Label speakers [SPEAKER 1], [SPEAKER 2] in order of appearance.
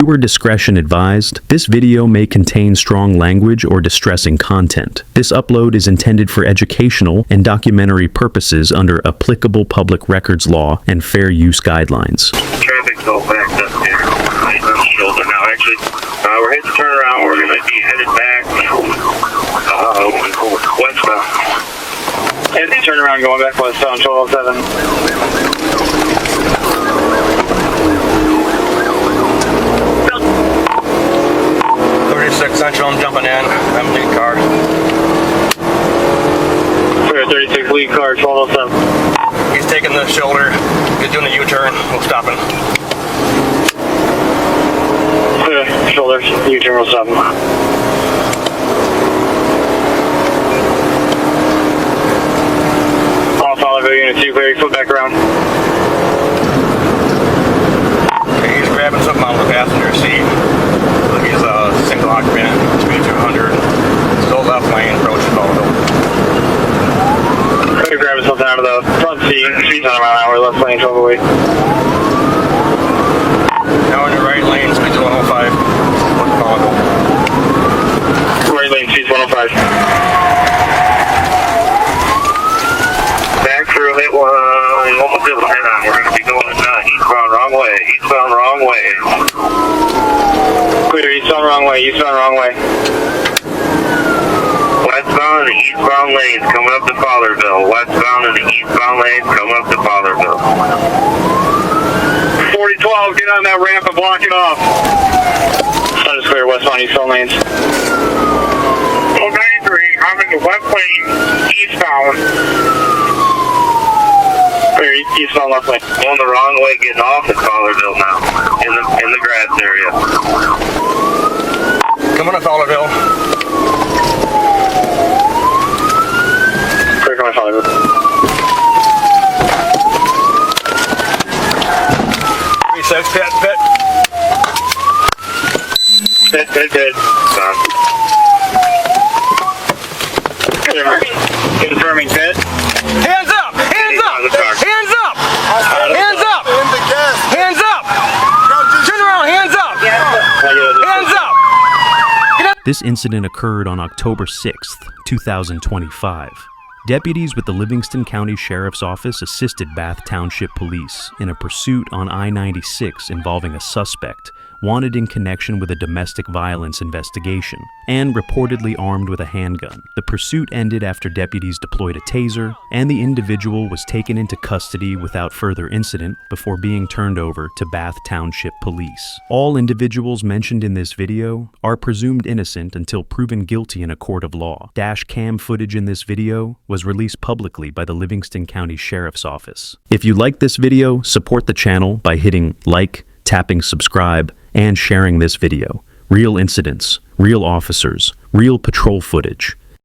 [SPEAKER 1] Viewer discretion advised. This video may contain strong language or distressing content. This upload is intended for educational and documentary purposes under applicable public records law and fair use guidelines.
[SPEAKER 2] Traffic's all backed up here. Right on the shoulder now. Actually, we're headed to turn around. We're going to be headed back westbound.
[SPEAKER 3] Headed to turn around, going back westbound, 1207.
[SPEAKER 4] 36 Central, I'm jumping in. I'm lead car.
[SPEAKER 3] We're 36 lead car, 1207.
[SPEAKER 4] He's taking the shoulder. He's doing a U-turn. We'll stop him.
[SPEAKER 3] Shoulder, U-turn, we'll stop him. All follow unit 2, clear, flip back around.
[SPEAKER 4] Okay, he's grabbing something out of the passenger seat. He's a single occupant, speed 200. Still left lane, approach Colville.
[SPEAKER 3] We're grabbing something out of the front seat, speed 100 mile an hour, left lane, 12 away.
[SPEAKER 4] Now in the right lane, speed 105. Look Colville.
[SPEAKER 3] Right lane, speed 105.
[SPEAKER 2] Back through hit one. Almost did head on. We're going to be going eastbound wrong way. Eastbound wrong way.
[SPEAKER 3] Clear, eastbound wrong way, eastbound wrong way.
[SPEAKER 2] Westbound and eastbound lanes coming up to Fowlerville. Westbound and the eastbound lanes coming up to Fowlerville.
[SPEAKER 3] 4012, get on that ramp and block it off. Sun is clear, westbound, eastbound lanes.
[SPEAKER 2] 93, I'm in the left lane, eastbound.
[SPEAKER 3] Clear, eastbound, left lane.
[SPEAKER 2] Going the wrong way, getting off at Fowlerville now. In the grass area.
[SPEAKER 4] Coming to Colville.
[SPEAKER 3] Clear, coming to Fowlerville.
[SPEAKER 4] 36, pit.
[SPEAKER 3] Pit. Confirming pit.
[SPEAKER 4] Hands up! Hands up! Hands up! Hands up! Hands up! Turn around, hands up! Hands up!
[SPEAKER 1] This incident occurred on October 6th, 2025. Deputies with the Livingston County Sheriff's Office assisted Bath Township Police in a pursuit on I-96 involving a suspect wanted in connection with a domestic violence investigation and reportedly armed with a handgun. The pursuit ended after deputies deployed a taser, and the individual was taken into custody without further incident before being turned over to Bath Township Police. All individuals mentioned in this video are presumed innocent until proven guilty in a court of law. Dashcam footage in this video was released publicly by the Livingston County Sheriff's Office. If you like this video, support the channel by hitting like, tapping subscribe, and sharing this video. Real incidents, real officers, real patrol footage,